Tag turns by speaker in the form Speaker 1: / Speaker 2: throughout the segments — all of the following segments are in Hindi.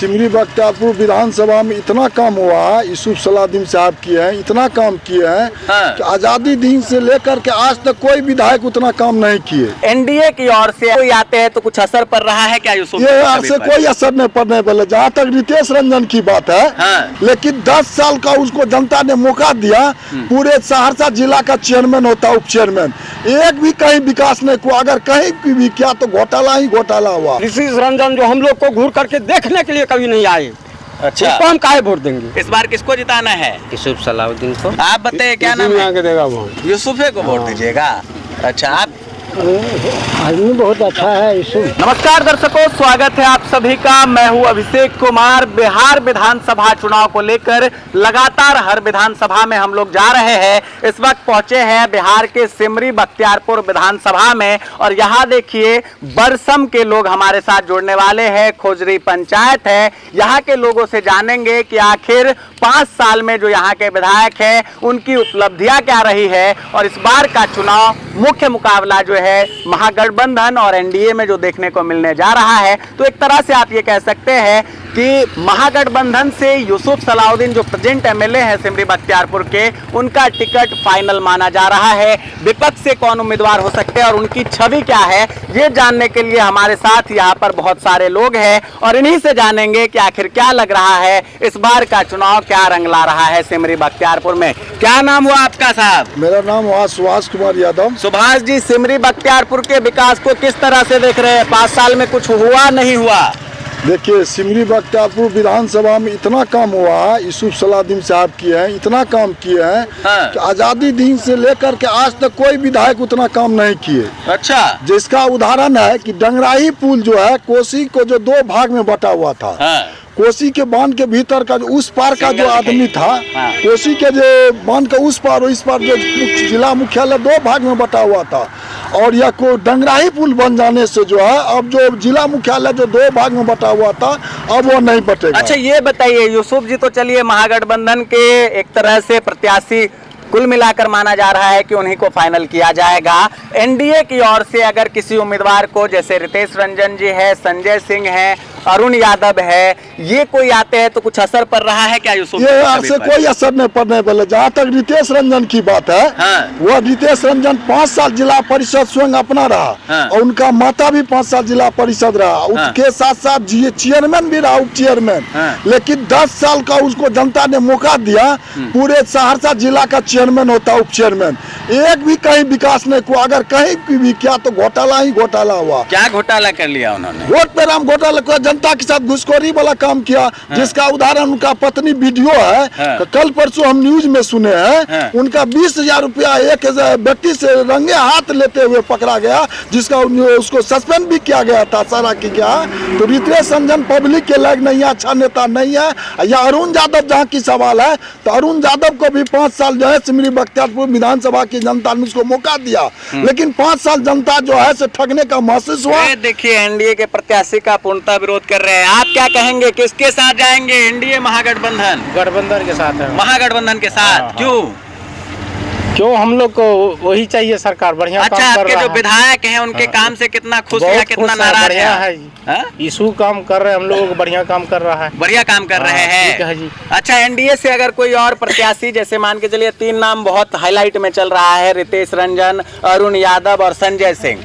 Speaker 1: सिमरी बख्तियारपुर विधानसभा में इतना काम हुआ है, यूसुफ सलाउद्दीन साहब किए हैं, इतना काम किए हैं कि आजादी दिन से लेकर के आज तक कोई विधायक उतना काम नहीं किए।
Speaker 2: एनडीए की ओर से कोई आते हैं तो कुछ असर पड़ रहा है क्या यूसुफ?
Speaker 1: ये से कोई असर नहीं पड़ने वाला। जहाँ तक रितेश रंजन की बात है, लेकिन 10 साल का उसको जनता ने मौका दिया, पूरे सहरसा जिला का चेयरमैन होता, उप चेयरमैन, एक भी कहीं विकास नहीं हुआ। अगर कहीं भी किया तो घोटाला ही घोटाला हुआ।
Speaker 3: रितेश रंजन जो हम लोग को घूर करके देखने के लिए कभी नहीं आए,
Speaker 2: अच्छा,
Speaker 3: हम काहे वोट देंगे?
Speaker 2: इस बार किसको जिताना है?
Speaker 4: यूसुफ सलाउद्दीन को।
Speaker 2: आप बताइए क्या नाम है?
Speaker 3: देगा
Speaker 2: यूसुफे को वोट दीजिएगा। अच्छा, आप?
Speaker 3: आदमी बहुत अच्छा है यूसुफ।
Speaker 2: नमस्कार दर्शकों, स्वागत है आप सभी का। मैं हूं अभिषेक कुमार। बिहार विधानसभा चुनाव को लेकर लगातार हर विधानसभा में हम लोग जा रहे हैं। इस वक्त पहुंचे हैं बिहार के सिमरी बख्तियारपुर विधानसभा में और यहाँ देखिए बरसम के लोग हमारे साथ जुड़ने वाले हैं। खोजरी पंचायत है। यहाँ के लोगों से जानेंगे कि आखिर 5 साल में जो यहाँ के विधायक हैं उनकी उपलब्धियां क्या रही है और इस बार का चुनाव मुख्य मुकाबला जो है महागठबंधन और एनडीए में जो देखने को मिलने जा रहा है। तो एक तरह से आप ये कह सकते हैं कि महागठबंधन से यूसुफ सलाउद्दीन जो प्रेजेंट एमएलए हैं सिमरी बख्तियारपुर के, उनका टिकट फाइनल माना जा रहा है। विपक्ष से कौन उम्मीदवार हो सकते हैं और उनकी छवि क्या है, ये जानने के लिए हमारे साथ यहाँ पर बहुत सारे लोग हैं और इन्हीं से जानेंगे कि आखिर क्या लग रहा है, इस बार का चुनाव क्या रंग ला रहा है सिमरी बख्तियारपुर में। क्या नाम हुआ आपका साहब?
Speaker 1: मेरा नाम हुआ सुभाष कुमार यादव।
Speaker 2: सुभाष जी, सिमरी बख्तियारपुर के विकास को किस तरह से देख रहे हैं? 5 साल में कुछ हुआ नहीं हुआ?
Speaker 1: देखिए, सिमरी बख्तियारपुर विधानसभा में इतना काम हुआ है, यूसुफ सलाउद्दीन साहब किए हैं, इतना काम किए हैं कि आजादी दिन से लेकर के आज तक कोई विधायक उतना काम नहीं किए।
Speaker 2: अच्छा,
Speaker 1: जिसका उदाहरण है कि डंगराही पुल जो है, कोसी को जो 2 भाग में बटा हुआ था, कोसी के बांध के भीतर का जो उस पार का जो आदमी था, कोसी के जो बांध का उस पार और इस पार जो जिला मुख्यालय 2 भाग में बटा हुआ था और यह को डंगराही पुल बन जाने से जो है अब जो जिला मुख्यालय जो 2 भाग में बटा हुआ था अब वो नहीं बटेगा।
Speaker 2: अच्छा, ये बताइए यूसुफ जी, तो चलिए महागठबंधन के एक तरह से प्रत्याशी कुल मिलाकर माना जा रहा है कि उन्हीं को फाइनल किया जाएगा। एनडीए की ओर से अगर किसी उम्मीदवार को, जैसे रितेश रंजन जी है, संजय सिंह है, अरुण यादव है, ये कोई आते हैं तो कुछ असर पड़ रहा है क्या यूसुफ?
Speaker 1: ये से कोई असर नहीं पड़ने वाला। जहाँ तक रितेश रंजन की बात है, वो रितेश रंजन 5 साल जिला परिषद स्वयं अपना रहा और उनका माता भी 5 साल जिला परिषद रहा, उसके साथ साथ चेयरमैन भी रहा, उप चेयरमैन। लेकिन 10 साल का उसको जनता ने मौका दिया, पूरे सहरसा जिला का चेयरमैन होता, उप चेयरमैन, एक भी कहीं विकास नहीं हुआ। अगर कहीं भी किया तो घोटाला ही घोटाला हुआ।
Speaker 2: क्या घोटाला कर लिया उन्होंने?
Speaker 1: वोट पे राम घोटाला किया, जनता के साथ घुसखोरी वाला काम किया, जिसका उदाहरण उनका पत्नी वीडियो है। कल परसों हम न्यूज में सुने हैं, उनका 20,000 रुपया एक व्यक्ति से रंगे हाथ लेते हुए पकड़ा गया, जिसका उसको सस्पेंड भी किया गया था, सारा की गया। तो रितेश रंजन पब्लिक के लायक नहीं है, अच्छा नेता नहीं है। या अरुण यादव जहाँ की सवाल है, तो अरुण यादव को भी 5 साल जो है सिमरी बख्तियारपुर विधानसभा की जनता ने उसको मौका दिया, लेकिन 5 साल जनता जो है से ठगने का महसूस हुआ।
Speaker 2: देखिए, एनडीए के प्रत्याशी का पूर्णतः विरोध कर रहे हैं। आप क्या कहेंगे, किसके साथ जाएंगे? एनडीए, महागठबंधन?
Speaker 3: गठबंधन के साथ है।
Speaker 2: महागठबंधन के साथ? क्यों?
Speaker 3: क्यों, हम लोग को वही चाहिए, सरकार बढ़िया
Speaker 2: अच्छा,
Speaker 3: काम कर
Speaker 2: आपके
Speaker 3: रहा
Speaker 2: जो
Speaker 3: है।
Speaker 2: विधायक हैं उनके काम से कितना खुश या कितना नाराज है?
Speaker 3: यीशु काम कर रहे हैं, हम लोगों को बढ़िया काम कर रहा है।
Speaker 2: बढ़िया काम कर रहे हैं
Speaker 3: जी।
Speaker 2: अच्छा, एनडीए से अगर कोई और प्रत्याशी, जैसे मान के चलिए 3 नाम बहुत हाईलाइट में चल रहा है, रितेश रंजन, अरुण यादव और संजय सिंह,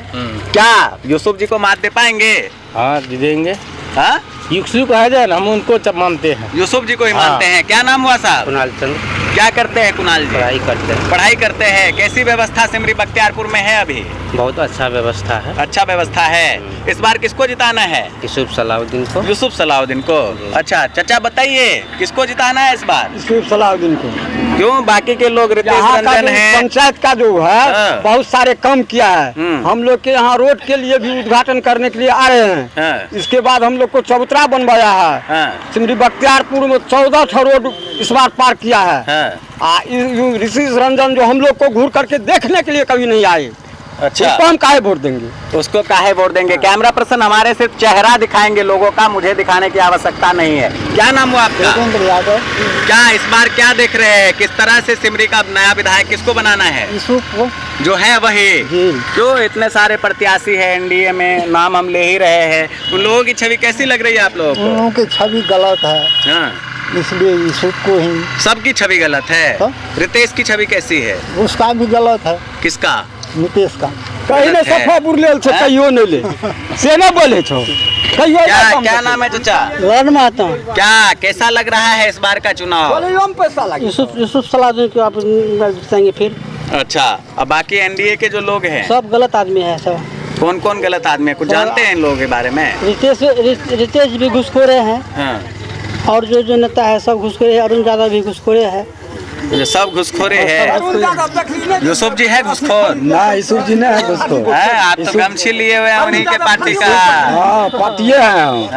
Speaker 2: क्या यूसुफ जी को मात दे पाएंगे?
Speaker 3: हाँ, देंगे।
Speaker 2: हाँ,
Speaker 3: यूसुफ कहा जाए ना, हम उनको मानते हैं,
Speaker 2: यूसुफ जी को ही मानते हैं। क्या नाम हुआ साहब?
Speaker 4: कुणाल चंद्र।
Speaker 2: क्या करते हैं कुणाल जी?
Speaker 4: पढ़ाई करते हैं।
Speaker 2: पढ़ाई करते हैं। कैसी व्यवस्था सिमरी बख्तियारपुर में है अभी?
Speaker 4: बहुत अच्छा व्यवस्था है।
Speaker 2: अच्छा व्यवस्था है। इस बार किसको जिताना है?
Speaker 4: यूसुफ सलाउद्दीन को।
Speaker 2: यूसुफ सलाउद्दीन को। अच्छा चाचा, बताइए किसको जिताना है इस बार?
Speaker 3: यूसुफ सलाउद्दीन को।
Speaker 2: क्यों? बाकी के लोग रितेश रंजन है,
Speaker 3: पंचायत का जो है बहुत सारे काम किया है। हम लोग के यहाँ रोड के लिए भी उद्घाटन करने के लिए आ रहे हैं। इसके बाद हम लोग को चबूतरा बनवाया है। सिमरी बख्तियारपुर में 14 रोड इस बार पार किया है। रितेश रंजन जो हम लोग को घूर करके देखने के लिए कभी नहीं आए,
Speaker 2: अच्छा,
Speaker 3: उसको हम काहे वोट देंगे?
Speaker 2: उसको काहे वोट देंगे? कैमरा पर्सन हमारे सिर्फ चेहरा दिखाएंगे लोगों का, मुझे दिखाने की आवश्यकता नहीं है। क्या नाम हुआ आपका? क्या इस बार क्या देख रहे हैं, किस तरह से सिमरी का नया विधायक किसको बनाना है?
Speaker 3: यूसुफ को।
Speaker 2: जो है वही। क्यों इतने सारे प्रत्याशी है एनडीए में, नाम हम ले ही रहे हैं, उन लोगों की छवि कैसी लग रही है आप लोगों को?
Speaker 3: उन लोगों की छवि गलत है,
Speaker 2: हाँ,
Speaker 3: इसलिए यूसुफ को ही।
Speaker 2: सबकी छवि गलत है।
Speaker 3: हाँ?
Speaker 2: रितेश की छवि कैसी है?
Speaker 3: उसका भी गलत है,
Speaker 2: किसका?
Speaker 3: नीतीश का।
Speaker 2: कहीं ने सफा
Speaker 3: बुरले छो, कहियो नहीं ले से ना बोले छो, कहियो
Speaker 2: क्या क्या नाम है चाचा?
Speaker 3: रण माता।
Speaker 2: क्या कैसा लग रहा है इस बार का चुनाव?
Speaker 3: यूसुफ सलाह को आप बताएंगे फिर।
Speaker 2: अच्छा, अब बाकी एनडीए के जो लोग हैं
Speaker 3: सब गलत आदमी है सब।
Speaker 2: कौन कौन गलत आदमी है, कुछ जानते हैं इन लोगों के बारे में?
Speaker 3: रितेश भी घुसखोरे हैं,
Speaker 2: हाँ,
Speaker 3: और जो नेता है सब घुसखोरे है, अरुण यादव भी घुसखोरे है।
Speaker 2: ये सब घुसखोरे हैं। यूसुफ जी है घुसखोर?
Speaker 3: ना, यूसुफ जी नहीं है घुसखोर।
Speaker 2: है, आप तो गमछी लिए हुए हैं उन्हीं के पार्टी का।
Speaker 3: हाँ, पार्टिये हैं।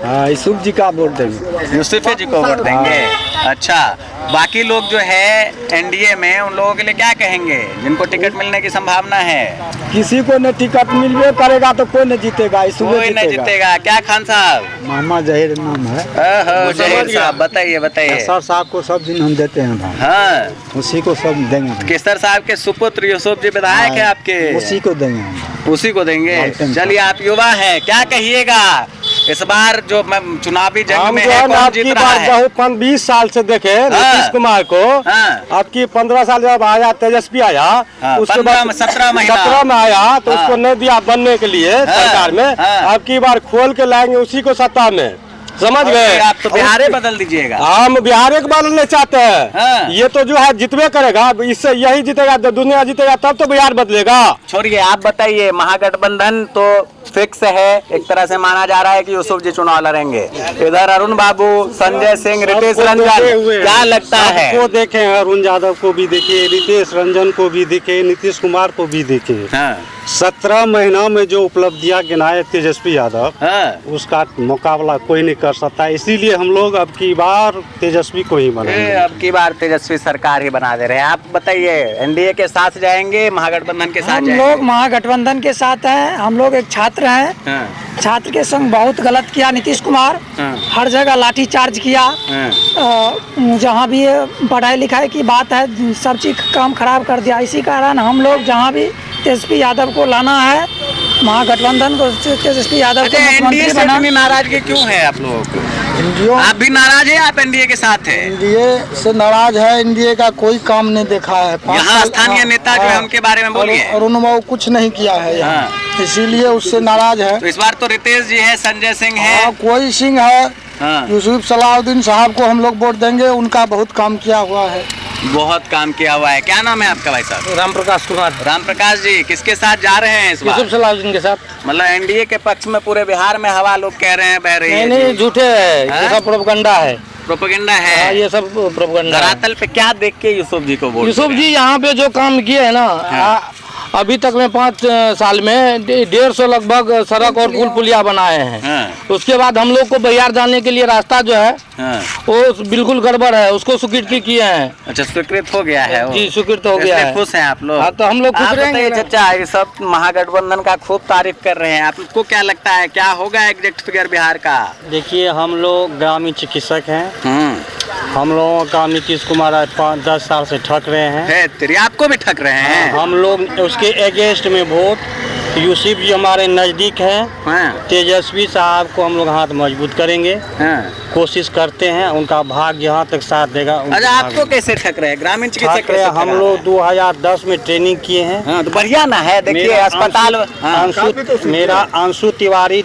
Speaker 2: हाँ,
Speaker 3: यूसुफ जी का वोट देंगे,
Speaker 2: यूसुफ जी को वोट देंगे। अच्छा, बाकी लोग जो है एनडीए में, उन लोगों के लिए क्या कहेंगे जिनको टिकट मिलने की संभावना है?
Speaker 3: किसी को न टिकट मिलवे करेगा तो कोई न जीतेगा,
Speaker 2: कोई नहीं जीतेगा। क्या खान साहब?
Speaker 3: मोहम्मद जहीर नाम है।
Speaker 2: जहीर साहब, बताइए बताइए।
Speaker 3: सर साहब को सब दिन हम देते हैं भाई।
Speaker 2: हाँ,
Speaker 3: उसी को सब देंगे।
Speaker 2: केसर साहब के सुपुत्र यूसुफ जी विधायक है आपके,
Speaker 3: उसी को देंगे हम।
Speaker 2: उसी को देंगे। चलिए, आप युवा हैं, क्या कहिएगा इस बार जो चुनावी जंग में है, कौन जीत रहा है?
Speaker 3: 20 साल से देखे नीतीश कुमार को। आपकी 15 साल जब आया, तेजस्वी आया, उसके बाद
Speaker 2: 17
Speaker 3: में आया तो उसको नहीं दिया बनने के लिए सरकार में। आपकी बार खोल के लाएंगे उसी को सत्ता में, समझ गए?
Speaker 2: आप तो बिहार बदल दीजिएगा।
Speaker 3: हम बिहार के बदलने चाहते हैं। ये तो जो है जितवे करेगा, इससे यही जीतेगा, दुनिया जीतेगा तब तो बिहार बदलेगा।
Speaker 2: छोड़िए, आप बताइए, महागठबंधन तो फिक्स है, एक तरह से माना जा रहा है कि यूसुफ जी चुनाव लड़ेंगे। इधर अरुण बाबू, संजय सिंह, रितेश रंजन, क्या लगता है?
Speaker 3: सबको देखे, अरुण यादव को भी देखे, रितेश रंजन को भी देखे, नीतीश कुमार को भी देखे। 17 महीना में जो उपलब्धियां गिनाए तेजस्वी यादव, उसका मुकाबला कोई नहीं कर सकता। इसीलिए हम लोग अब की बार तेजस्वी को ही बनाएंगे।
Speaker 2: अब की बार तेजस्वी सरकार ही बना दे रहे हैं। आप बताइए, एनडीए के साथ जाएंगे, महागठबंधन के साथ
Speaker 5: हम लोग महागठबंधन के साथ हैं। हम लोग एक छात्र हैं, छात्र के संग बहुत गलत किया नीतीश कुमार। हर जगह लाठी चार्ज किया, जहाँ भी पढ़ाई लिखाई की बात है सब चीज काम खराब कर दिया। इसी कारण हम लोग जहाँ भी तेजस्वी यादव को लाना है, महागठबंधन को तेजस्वी यादव को मुख्यमंत्री बनाना।
Speaker 2: नाराजगी क्यों है आप लोगों को? आप भी नाराज हैं? आप एनडीए के साथ हैं?
Speaker 1: एनडीए से नाराज है। एनडीए का कोई काम नहीं देखा है।
Speaker 2: यहाँ स्थानीय नेता जो है उनके बारे में बोलिए।
Speaker 1: अरुण बाबू कुछ नहीं किया है यहाँ, इसीलिए उससे नाराज है।
Speaker 2: तो इस बार तो रितेश जी है, संजय सिंह है,
Speaker 1: कोई सिंह है, यूसुफ सलाउद्दीन साहब को हम लोग वोट देंगे। उनका बहुत काम किया हुआ है,
Speaker 2: बहुत काम किया हुआ है। क्या नाम है आपका भाई साहब?
Speaker 3: राम प्रकाश कुमार।
Speaker 2: राम प्रकाश जी, किसके साथ जा रहे हैं इस बार?
Speaker 3: यूसुफ सलाउद्दीन के साथ।
Speaker 2: मतलब एनडीए के पक्ष में पूरे बिहार में हवा लोग कह रहे हैं बह रही है।
Speaker 3: नहीं, झूठे है, ये सब प्रोपगंडा है।
Speaker 2: प्रोपेगेंडा है,
Speaker 3: ये सब प्रोपगंडा।
Speaker 2: धरातल पे क्या देख के यूसुफ जी को वोट?
Speaker 3: यूसुफ जी यहाँ पे जो काम किए है ना, अभी तक में 5 साल में 150 लगभग सड़क और पुल पुलिया बनाए हैं। उसके बाद हम लोग को बिहार जाने के लिए रास्ता जो है वो बिल्कुल गड़बड़ है, उसको स्वीकृत किए हैं।
Speaker 2: अच्छा, स्वीकृत हो गया है वो?
Speaker 3: जी, स्वीकृत हो गया है।
Speaker 2: खुश हैं आप लोग?
Speaker 3: हाँ, तो हम लोग खुश रहेंगे।
Speaker 2: चाचा, ये सब महागठबंधन का खूब तारीफ कर रहे हैं, आपको क्या लगता है क्या होगा एग्जैक्ट फिगर बिहार का?
Speaker 3: देखिए, हम लोग ग्रामीण चिकित्सक हैं। हम लोगों का नीतीश कुमार 5-10 साल से ठग रहे हैं।
Speaker 2: तेरी आपको भी ठग रहे हैं?
Speaker 3: हम लोग उसके अगेंस्ट में वोट, यूसुफ जी हमारे नजदीक हैं। तेजस्वी साहब को हम लोग हाथ मजबूत करेंगे, कोशिश करते हैं, उनका भाग जहाँ तक साथ देगा।
Speaker 2: अच्छा, आपको कैसे ठग रहे हैं? ग्रामीण चिकित्सक
Speaker 3: हम लोग 2010 में ट्रेनिंग किए हैं।
Speaker 2: तो बढ़िया ना है, देखिए अस्पताल।
Speaker 3: मेरा अंशु तिवारी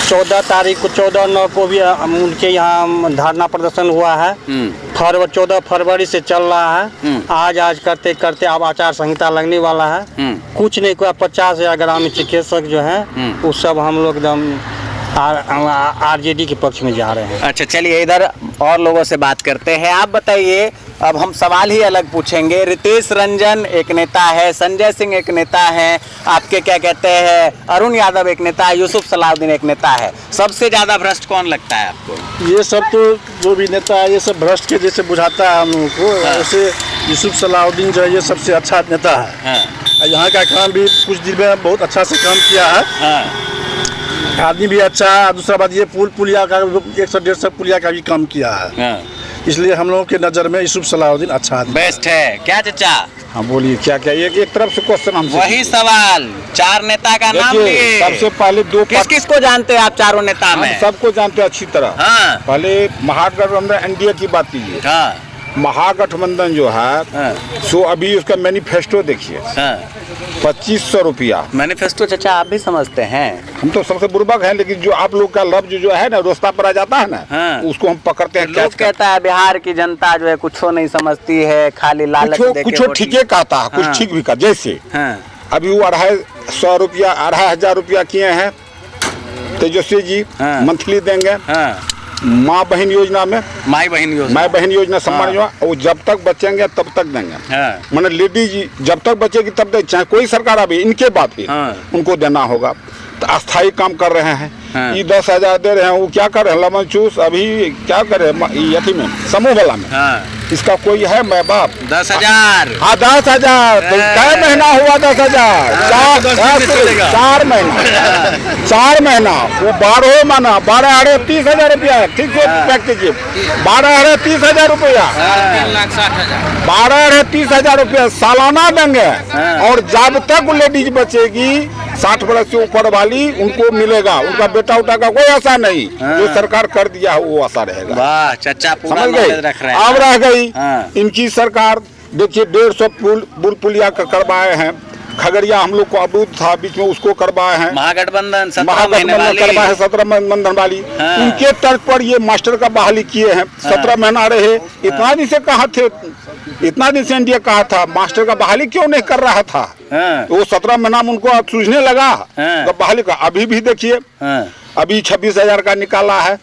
Speaker 3: 14 तारीख को 14/9 को भी उनके यहाँ धरना प्रदर्शन हुआ है। 14 फरवरी से चल रहा है। आज करते करते अब आचार संहिता लगने वाला है। कुछ नहीं हुआ, 50,000 ग्रामीण चिकित्सक जो है वो सब हम लोग एकदम आरजेडी के पक्ष में जा रहे हैं।
Speaker 2: अच्छा, चलिए इधर और लोगों से बात करते हैं। आप बताइए, अब हम सवाल ही अलग पूछेंगे। रितेश रंजन एक नेता है, संजय सिंह एक नेता है, आपके क्या कहते हैं अरुण यादव एक नेता है, यूसुफ सलाउद्दीन एक नेता है। सबसे ज्यादा भ्रष्ट कौन लगता है आपको?
Speaker 1: ये सब तो जो भी नेता है ये सब भ्रष्ट के जैसे बुझाता है हम लोगों को। वैसे यूसुफ सलाउद्दीन जो है ये सबसे अच्छा नेता है। यहाँ का काम भी कुछ दिन में बहुत अच्छा से काम किया है। आदमी भी अच्छा है। दूसरा बात, ये पुलिया का 100-150 पुलिया का भी काम किया है। इसलिए हम लोगों के नज़र में यूसुफ सलाउद्दीन अच्छा
Speaker 2: बेस्ट है। क्या चाचा?
Speaker 6: हाँ बोलिए क्या क्या एक तरफ से क्वेश्चन हमसे
Speaker 2: वही सवाल, 4 नेता का नाम
Speaker 6: देखिए,
Speaker 2: लिए।
Speaker 6: सबसे पहले
Speaker 2: किस किस को जानते हैं आप चारों नेता
Speaker 6: हम
Speaker 2: में?
Speaker 6: सबको जानते हैं अच्छी तरह।
Speaker 2: हाँ
Speaker 6: पहले महागठबंधन एनडीए की बात कीजिए।
Speaker 2: हाँ
Speaker 6: महागठबंधन जो है
Speaker 2: हाँ
Speaker 6: सो अभी उसका मैनिफेस्टो देखिए,
Speaker 2: हाँ।
Speaker 6: 2500 रुपया।
Speaker 2: मैनिफेस्टो चाचा आप भी समझते हैं?
Speaker 6: हम तो सबसे बुर्बक हैं, लेकिन जो आप लोग का लफ्ज जो है ना रास्ता पर आ जाता है ना,
Speaker 2: हाँ।
Speaker 6: उसको हम पकड़ते हैं।
Speaker 2: लोग कहता है बिहार की जनता जो है कुछ नहीं समझती है, खाली लालच देके
Speaker 6: कुछ
Speaker 2: वोट-
Speaker 6: ठीक कहता है, कुछ
Speaker 2: हाँ।
Speaker 6: ठीक भी का। जैसे
Speaker 2: हाँ
Speaker 6: अभी वो 250 रुपया 2500 रुपया किए हैं तेजस्वी जी,
Speaker 2: हाँ।
Speaker 6: मंथली देंगे।
Speaker 2: हाँ
Speaker 6: माँ बहन योजना में,
Speaker 2: माई बहन योजना।
Speaker 6: माँ बहन योजना सम्मान
Speaker 2: हाँ।
Speaker 6: योजना, वो जब तक बचेंगे तब तक देंगे।
Speaker 2: हाँ
Speaker 6: मैंने लेडीज जब तक बचेगी तब तक, चाहे कोई सरकार अभी इनके बाद भी
Speaker 2: हाँ।
Speaker 6: उनको देना होगा। तो अस्थायी काम कर रहे हैं।
Speaker 2: हाँ।
Speaker 6: ये 10,000 दे रहे हैं, वो क्या कर रहे हैं लमन चूस अभी क्या कर रहे हैं यथी में समूह वाला में।
Speaker 2: हाँ
Speaker 6: इसका कोई है मैं बाप?
Speaker 2: 10,000।
Speaker 6: हाँ 10,000। तो
Speaker 2: हाँ।
Speaker 6: क्या महीना हुआ 10,000?
Speaker 2: हाँ, 10 दिन चलेगा।
Speaker 6: 4 महीना 4 महीना वो 12 महीना 12 30,000 रुपया है। ठीक से पैक कीजिए, 12 30,000 रुपया, 12 30,000 रुपया सालाना देंगे। और जब तक लेडीज बचेगी 60 वर्ष से ऊपर वाली उनको मिलेगा, उनका बेटा उठा का कोई आशा नहीं। जो सरकार कर दिया है वो आशा रहेगा।
Speaker 2: वाह चाचा पूरा
Speaker 6: समझ
Speaker 2: नॉलेज
Speaker 6: गए?
Speaker 2: रख रहे हैं।
Speaker 6: अब रह गई
Speaker 2: हाँ।
Speaker 6: इनकी सरकार। देखिए 150 पुल पुलिया का करवाए हैं। खगड़िया हम लोग को अवरुद्ध था बीच में, उसको करवाए हैं।
Speaker 2: महागठबंधन 17 महीने
Speaker 6: महागठबंधन
Speaker 2: वाली।
Speaker 6: करवाए 17 बंधन वाली।
Speaker 2: हाँ।
Speaker 6: उनके तर्ज पर ये मास्टर का बहाली किए हैं। 17 महीना रहे। इतना दिन से कहा थे, इतना दिन से इंडिया कहा था मास्टर का बहाली क्यों नहीं कर रहा था?
Speaker 2: हाँ
Speaker 6: वो 17 महीना में उनको सूझने लगा
Speaker 2: हाँ।
Speaker 6: तो बहाली का। अभी भी देखिए
Speaker 2: हाँ
Speaker 6: अभी 26,000 का निकाला है।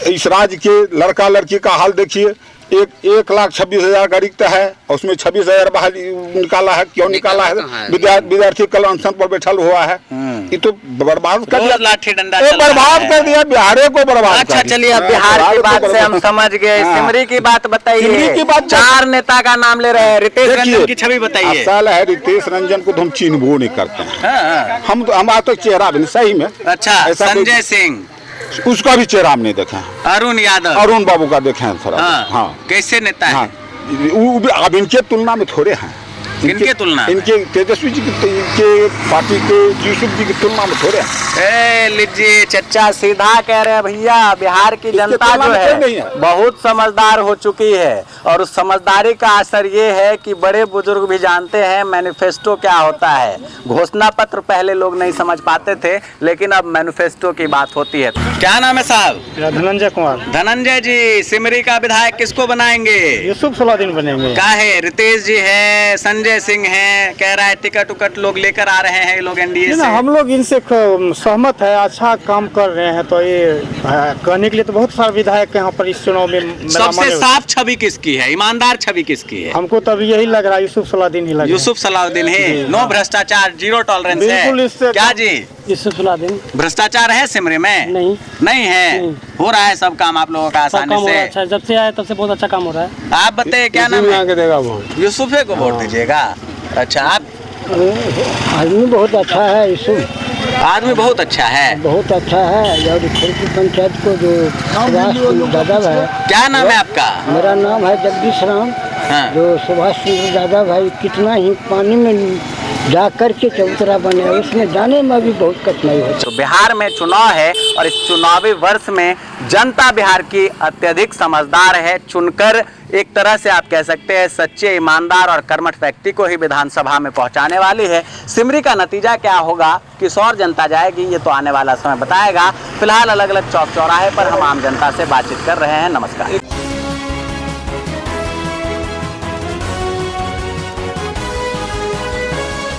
Speaker 6: इस राज्य के लड़का लड़की का हाल देखिए, 1,26,000 का रिक्त है और उसमें 26,000 बहाली निकाला है। क्यों निकाला है? विद्यार्थी कल अनशन पर बैठल हुआ है। ये तो बर्बाद कर दिया,
Speaker 2: रोज लाठी डंडा
Speaker 6: ये
Speaker 2: चल रहा
Speaker 6: बर्बाद
Speaker 2: है।
Speaker 6: कर दिया, बिहारे को बर्बाद
Speaker 2: अच्छा
Speaker 6: कर दिया।
Speaker 2: चलिए अब बिहार की
Speaker 6: को
Speaker 2: बात से
Speaker 6: बर्बाद-
Speaker 2: हम समझ गए।
Speaker 6: हाँ।
Speaker 2: सिमरी की बात बताइए।
Speaker 6: सिमरी की बात-
Speaker 2: 4 नेता का नाम ले रहे हैं। रितेश
Speaker 6: देखिए,
Speaker 2: रंजन की छवि बताइए।
Speaker 6: असल है रितेश रंजन को तो हम चिन्हबो नहीं करते हैं।
Speaker 2: हाँ,
Speaker 6: हम आज तक चेहरा भी नहीं, सही में
Speaker 2: अच्छा
Speaker 6: ऐसा कोई-
Speaker 2: संजय सिंह,
Speaker 6: उसका भी चेहरा हम नहीं देखे हैं।
Speaker 2: अरुण यादव।
Speaker 6: अरुण बाबू का देखे हैं थोड़ा।
Speaker 2: हाँ,
Speaker 6: हाँ
Speaker 2: कैसे नेता है?
Speaker 6: हाँ वो भी अब इनके तुलना में थोड़े हैं।
Speaker 2: किनके तुलना में?
Speaker 6: इनके तेजस्वी जी की, इनके पार्टी के यूसुफ जी की तुलना में थोड़े हैं।
Speaker 2: ए लीजिए चच्चा सीधा कह रहे हैं भैया, बिहार की जनता
Speaker 6: तुलना
Speaker 2: जो
Speaker 6: में कोई नहीं
Speaker 2: है
Speaker 6: है।
Speaker 2: बहुत समझदार हो चुकी है और उस समझदारी का असर ये है कि बड़े बुजुर्ग भी जानते हैं मैनिफेस्टो क्या होता है। घोषणा पत्र पहले लोग नहीं समझ पाते थे, लेकिन अब मैनिफेस्टो की बात होती है। क्या नाम है साहब?
Speaker 3: धनंजय कुमार।
Speaker 2: धनंजय जी, सिमरी का विधायक किसको बनाएंगे?
Speaker 3: यूसुफ सलाउद्दीन बनेंगे।
Speaker 2: का है? रितेश जी है, संजय सिंह है, कह रहा है टिकट उकट लोग लेकर आ रहे हैं, ये लोग एनडीए से।
Speaker 3: हम लोग इनसे सहमत है, अच्छा काम कर रहे हैं। तो ये कहने के लिए तो बहुत सारे विधायक यहाँ पर इस चुनाव में
Speaker 2: सबसे साफ छवि किसकी है? ईमानदार छवि किसकी है?
Speaker 3: हमको तब यही लग रहा है यूसुफ सलाउद्दीन ही लग रहा है।
Speaker 2: यूसुफ सलाउद्दीन है। नो भ्रष्टाचार, 0 टॉलरेंस
Speaker 3: बिल्कुल
Speaker 2: है।
Speaker 3: इससे-
Speaker 2: क्या जी
Speaker 3: यूसुफ सलाउद्दीन
Speaker 2: भ्रष्टाचार है सिमरी में?
Speaker 3: नहीं।
Speaker 2: नहीं है। हो रहा है सब काम आप लोगों का आसानी से।
Speaker 3: अच्छा, जब से आया तब से बहुत अच्छा काम हो रहा है।
Speaker 2: आप बताइए क्या नाम है?
Speaker 3: देगा वोट।
Speaker 2: यूसुफे को वोट दीजिएगा? अच्छा, आप
Speaker 3: आदमी बहुत अच्छा है यूसुफ,
Speaker 2: आदमी बहुत अच्छा है।
Speaker 3: बहुत अच्छा है। और खिड़की पंचायत को जो यादव है,
Speaker 2: क्या नाम है आपका?
Speaker 3: मेरा नाम है जगदीश राम।
Speaker 2: हाँ।
Speaker 3: जो सुभाष चंद्र यादव भाई कितना ही पानी में जा कर के चबूतरा बने, उसमें जाने में भी बहुत कठिनाई होती है।
Speaker 2: तो बिहार में चुनाव है और इस चुनावी वर्ष में जनता बिहार की अत्यधिक समझदार है। चुनकर एक तरह से आप कह सकते हैं सच्चे, ईमानदार और कर्मठ व्यक्ति को ही विधानसभा में पहुंचाने वाली है। सिमरी का नतीजा क्या होगा, किस और जनता जाएगी, ये तो आने वाला समय बताएगा। फिलहाल अलग अलग चौक चौराहे पर हम आम जनता से बातचीत कर रहे हैं। नमस्कार।